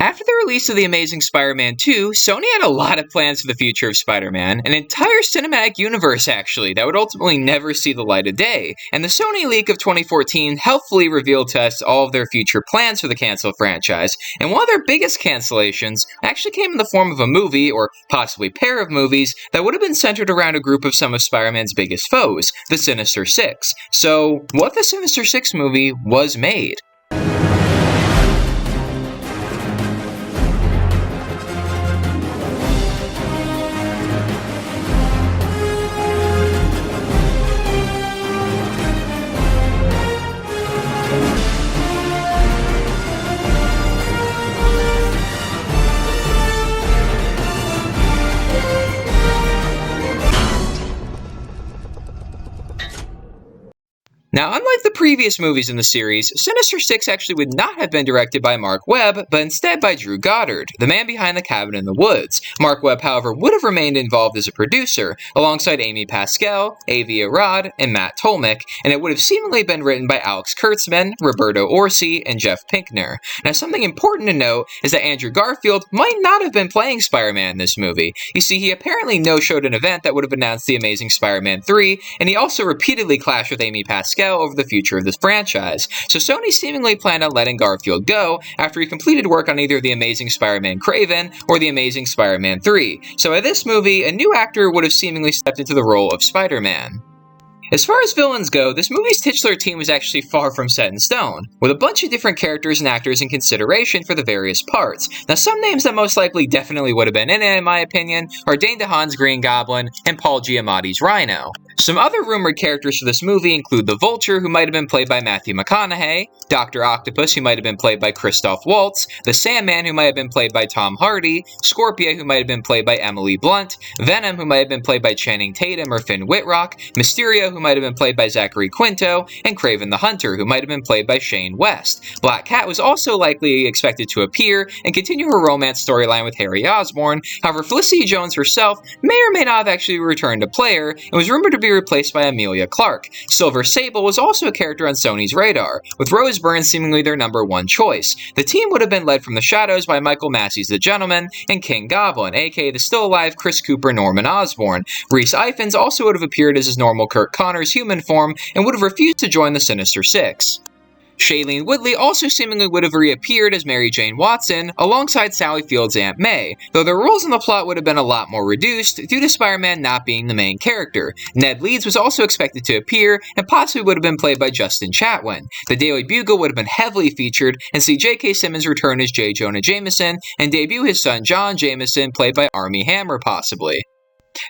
After the release of The Amazing Spider-Man 2, Sony had a lot of plans for the future of Spider-Man, an entire cinematic universe actually, that would ultimately never see the light of day, and the Sony leak of 2014 helpfully revealed to us all of their future plans for the cancelled franchise, and one of their biggest cancellations actually came in the form of a movie, or possibly pair of movies, that would have been centered around a group of some of Spider-Man's biggest foes, the Sinister Six. So, what if the Sinister Six movie was made? Now, unlike the previous movies in the series, Sinister Six actually would not have been directed by Mark Webb, but instead by Drew Goddard, the man behind The Cabin in the Woods. Mark Webb, however, would have remained involved as a producer, alongside Amy Pascal, Avi Arad, and Matt Tolmach, and it would have seemingly been written by Alex Kurtzman, Roberto Orci, and Jeff Pinkner. Now, something important to note is that Andrew Garfield might not have been playing Spider-Man in this movie. You see, he apparently no-showed an event that would have announced The Amazing Spider-Man 3, and he also repeatedly clashed with Amy Pascal over the future of this franchise, so Sony seemingly planned on letting Garfield go after he completed work on either The Amazing Spider-Man Craven or The Amazing Spider-Man 3, so in this movie, a new actor would have seemingly stepped into the role of Spider-Man. As far as villains go, this movie's titular team was actually far from set in stone, with a bunch of different characters and actors in consideration for the various parts. Now, some names that most likely definitely would have been in my opinion, are Dane DeHaan's Green Goblin and Paul Giamatti's Rhino. Some other rumored characters for this movie include the Vulture, who might have been played by Matthew McConaughey, Dr. Octopus, who might have been played by Christoph Waltz, the Sandman, who might have been played by Tom Hardy, Scorpia, who might have been played by Emily Blunt, Venom, who might have been played by Channing Tatum or Finn Wittrock, Mysterio, who might have been played by Zachary Quinto, and Kraven the Hunter, who might have been played by Shane West. Black Cat was also likely expected to appear and continue her romance storyline with Harry Osborn. However, Felicity Jones herself may or may not have actually returned to play her, and was rumored to be replaced by Amelia Clarke. Silver Sable was also a character on Sony's radar, with Rose Byrne seemingly their number one choice. The team would have been led from the shadows by Michael Massey's The Gentleman and King Goblin, aka the still-alive Chris Cooper Norman Osborn. Rhys Ifans also would have appeared as his normal Kirk Connors human form and would have refused to join the Sinister Six. Shailene Woodley also seemingly would have reappeared as Mary Jane Watson, alongside Sally Field's Aunt May, though their roles in the plot would have been a lot more reduced due to Spider-Man not being the main character. Ned Leeds was also expected to appear, and possibly would have been played by Justin Chatwin. The Daily Bugle would have been heavily featured, and see J.K. Simmons return as J. Jonah Jameson, and debut his son John Jameson, played by Armie Hammer possibly.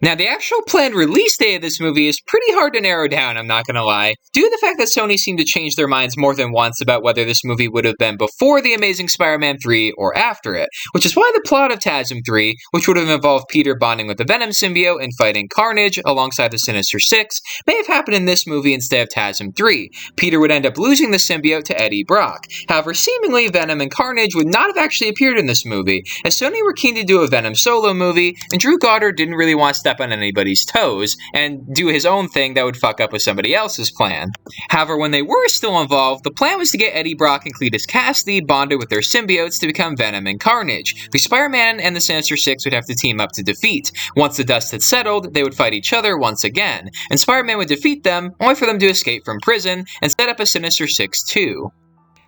Now, the actual planned release date of this movie is pretty hard to narrow down, I'm not gonna lie, due to the fact that Sony seemed to change their minds more than once about whether this movie would have been before The Amazing Spider-Man 3 or after it, which is why the plot of TASM 3, which would have involved Peter bonding with the Venom symbiote and fighting Carnage alongside the Sinister Six, may have happened in this movie instead of TASM 3. Peter would end up losing the symbiote to Eddie Brock. However, seemingly Venom and Carnage would not have actually appeared in this movie, as Sony were keen to do a Venom solo movie, and Drew Goddard didn't really want to step on anybody's toes and do his own thing that would fuck up with somebody else's plan. However, when they were still involved, the plan was to get Eddie Brock and Cletus Kasady bonded with their symbiotes to become Venom and Carnage, who Spider-Man and the Sinister Six would have to team up to defeat. Once the dust had settled, they would fight each other once again, and Spider-Man would defeat them, only for them to escape from prison and set up a Sinister Six 2.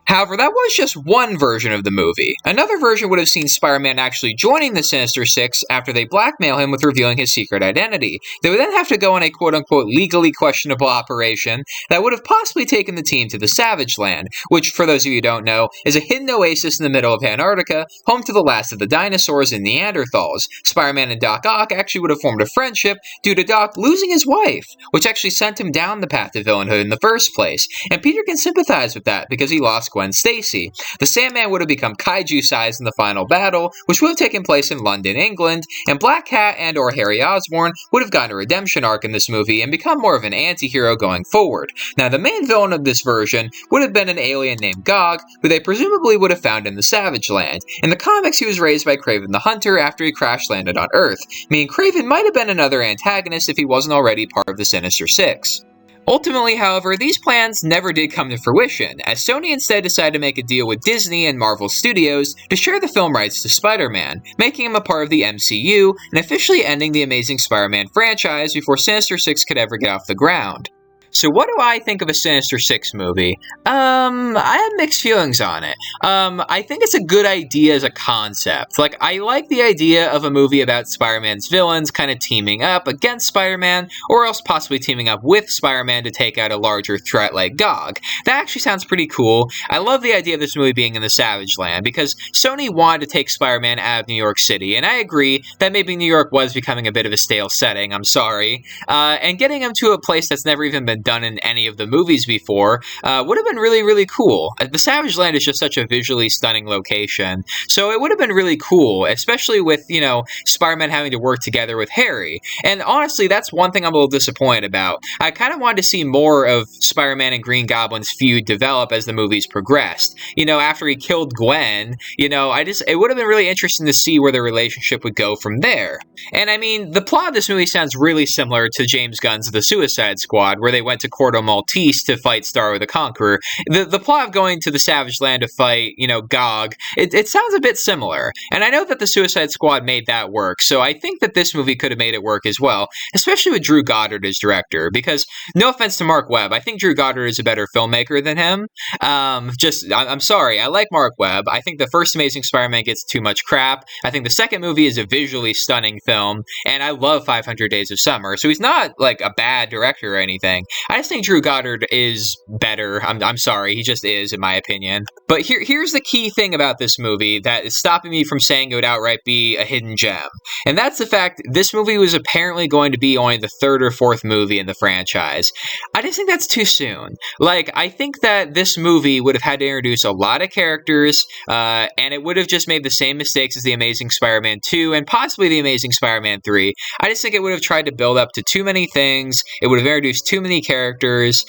However, that was just one version of the movie. Another version would have seen Spider-Man actually joining the Sinister Six after they blackmail him with revealing his secret identity. They would then have to go on a quote-unquote legally questionable operation that would have possibly taken the team to the Savage Land, which, for those of you who don't know, is a hidden oasis in the middle of Antarctica, home to the last of the dinosaurs and Neanderthals. Spider-Man and Doc Ock actually would have formed a friendship due to Doc losing his wife, which actually sent him down the path to villainhood in the first place, and Peter can sympathize with that because he lost Gwen Stacy. The Sandman would have become kaiju-sized in the final battle, which would have taken place in London, England, and Black Cat and or Harry Osborn would have gotten a redemption arc in this movie and become more of an anti-hero going forward. Now, the main villain of this version would have been an alien named Gog, who they presumably would have found in the Savage Land. In the comics, he was raised by Kraven the Hunter after he crash-landed on Earth, meaning Kraven might have been another antagonist if he wasn't already part of the Sinister Six. Ultimately, however, these plans never did come to fruition, as Sony instead decided to make a deal with Disney and Marvel Studios to share the film rights to Spider-Man, making him a part of the MCU and officially ending the Amazing Spider-Man franchise before Sinister Six could ever get off the ground. So what do I think of a Sinister Six movie? I have mixed feelings on it. I think it's a good idea as a concept. Like, I like the idea of a movie about Spider-Man's villains kind of teaming up against Spider-Man, or else possibly teaming up with Spider-Man to take out a larger threat like Gog. That actually sounds pretty cool. I love the idea of this movie being in the Savage Land, because Sony wanted to take Spider-Man out of New York City, and I agree that maybe New York was becoming a bit of a stale setting, I'm sorry, and getting him to a place that's never even been done in any of the movies before would have been really, really cool. The Savage Land is just such a visually stunning location, so it would have been really cool, especially with, you know, Spider-Man having to work together with Harry. And honestly, that's one thing I'm a little disappointed about. I kind of wanted to see more of Spider-Man and Green Goblin's feud develop as the movies progressed. You know, after he killed Gwen, you know, it would have been really interesting to see where the relationship would go from there. And I mean, the plot of this movie sounds really similar to James Gunn's The Suicide Squad, where they went to Corto Maltese to fight Starro the Conqueror. The plot of going to the Savage Land to fight, you know, Gog, it sounds a bit similar. And I know that the Suicide Squad made that work, so I think that this movie could have made it work as well, especially with Drew Goddard as director, because no offense to Mark Webb, I think Drew Goddard is a better filmmaker than him. I'm sorry, I like Mark Webb. I think the first Amazing Spider-Man gets too much crap. I think the second movie is a visually stunning film, and I love 500 Days of Summer, so he's not like a bad director or anything. I just think Drew Goddard is better. I'm sorry, he just is, in my opinion. But here's the key thing about this movie that is stopping me from saying it would outright be a hidden gem. And that's the fact this movie was apparently going to be only the third or fourth movie in the franchise. I just think that's too soon. Like, I think that this movie would have had to introduce a lot of characters, and it would have just made the same mistakes as The Amazing Spider-Man 2 and possibly The Amazing Spider-Man 3. I just think it would have tried to build up to too many things. It would have introduced too many characters,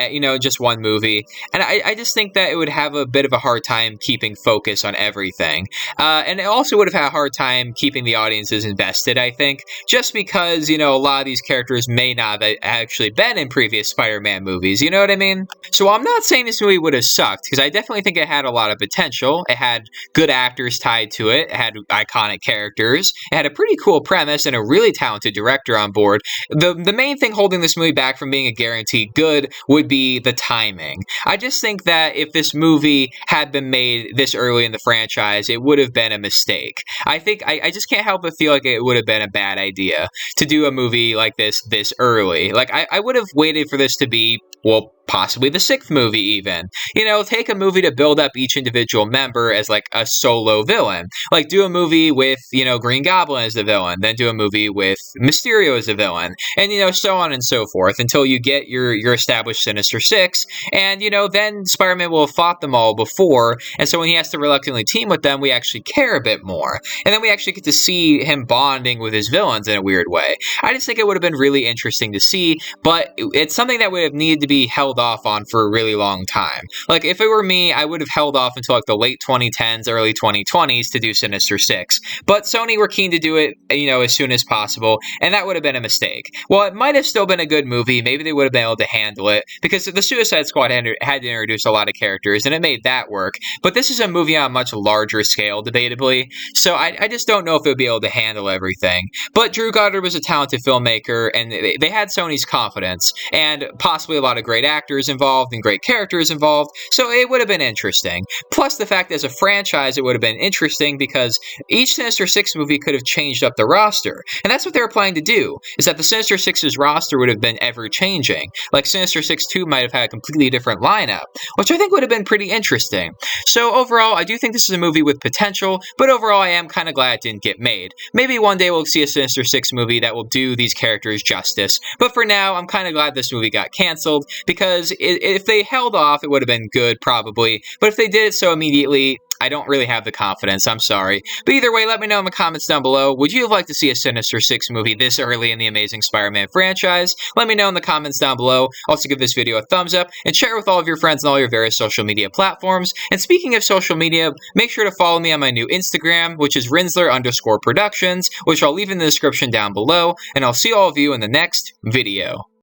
you know, just one movie. And I just think that it would have a bit of a hard time keeping focus on everything. And it also would have had a hard time keeping the audiences invested, I think, just because, you know, a lot of these characters may not have actually been in previous Spider-Man movies, you know what I mean? So I'm not saying this movie would have sucked, because I definitely think it had a lot of potential. It had good actors tied to it. It had iconic characters. It had a pretty cool premise and a really talented director on board. The main thing holding this movie back from being a guaranteed good would be the timing. I just think that if this movie had been made this early in the franchise, it would have been a mistake. I think I just can't help but feel like it would have been a bad idea to do a movie like this early. Like, I would have waited for this to be, well, possibly the sixth movie even. You know, take a movie to build up each individual member as like a solo villain. Like, do a movie with, you know, Green Goblin as the villain, then do a movie with Mysterio as the villain, and, you know, so on and so forth until you get your established Sinister Six, and, you know, then Spider-Man will have fought them all before, and so when he has to reluctantly team with them, we actually care a bit more. And then we actually get to see him bonding with his villains in a weird way. I just think it would have been really interesting to see, but it's something that would have needed to be held off on for a really long time. Like, if it were me, I would have held off until like the late 2010s, early 2020s to do Sinister Six. But Sony were keen to do it, you know, as soon as possible, and that would have been a mistake. Well, it might have still been a good movie. Maybe they would have been able to handle it, because the Suicide Squad had to introduce a lot of characters, and it made that work. But this is a movie on a much larger scale, debatably, so I just don't know if it would be able to handle everything. But Drew Goddard was a talented filmmaker, and they had Sony's confidence, and possibly a lot of great actors involved and great characters involved, so it would have been interesting. Plus the fact that as a franchise, it would have been interesting because each Sinister Six movie could have changed up the roster, and that's what they were planning to do, is that the Sinister Six's roster would have been ever-changing. Like, Sinister Six 2 might have had a completely different lineup, which I think would have been pretty interesting. So overall, I do think this is a movie with potential, but overall I am kind of glad it didn't get made. Maybe one day we'll see a Sinister Six movie that will do these characters justice, but for now, I'm kind of glad this movie got canceled, because if they held off, it would have been good, probably, but if they did it so immediately, I don't really have the confidence, I'm sorry. But either way, let me know in the comments down below, would you have liked to see a Sinister Six movie this early in the Amazing Spider-Man franchise? Let me know in the comments down below. Also, give this video a thumbs up, and share it with all of your friends on all your various social media platforms. And speaking of social media, make sure to follow me on my new Instagram, which is Rinzler_Productions, which I'll leave in the description down below, and I'll see all of you in the next video.